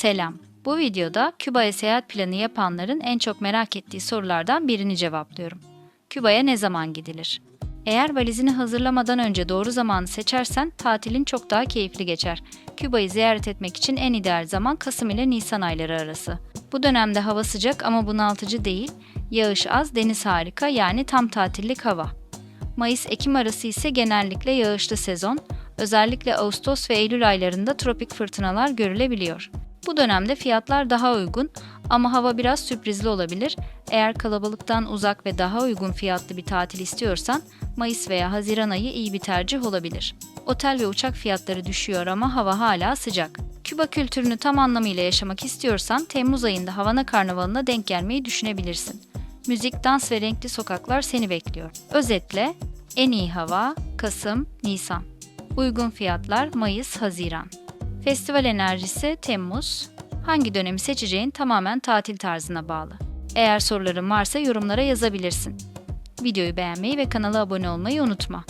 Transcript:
Selam. Bu videoda Küba'ya seyahat planı yapanların en çok merak ettiği sorulardan birini cevaplıyorum. Küba'ya ne zaman gidilir? Eğer valizini hazırlamadan önce doğru zamanı seçersen tatilin çok daha keyifli geçer. Küba'yı ziyaret etmek için en ideal zaman Kasım ile Nisan ayları arası. Bu dönemde hava sıcak ama bunaltıcı değil, yağış az, deniz harika yani tam tatillik hava. Mayıs-Ekim arası ise genellikle yağışlı sezon, özellikle Ağustos ve Eylül aylarında tropik fırtınalar görülebiliyor. Bu dönemde fiyatlar daha uygun ama hava biraz sürprizli olabilir. Eğer kalabalıktan uzak ve daha uygun fiyatlı bir tatil istiyorsan Mayıs veya Haziran ayı iyi bir tercih olabilir. Otel ve uçak fiyatları düşüyor ama hava hala sıcak. Küba kültürünü tam anlamıyla yaşamak istiyorsan Temmuz ayında Havana Karnavalı'na denk gelmeyi düşünebilirsin. Müzik, dans ve renkli sokaklar seni bekliyor. Özetle en iyi hava Kasım, Nisan. Uygun fiyatlar Mayıs, Haziran. Festival enerjisi Temmuz. Hangi dönemi seçeceğin tamamen tatil tarzına bağlı. Eğer soruların varsa yorumlara yazabilirsin. Videoyu beğenmeyi ve kanala abone olmayı unutma.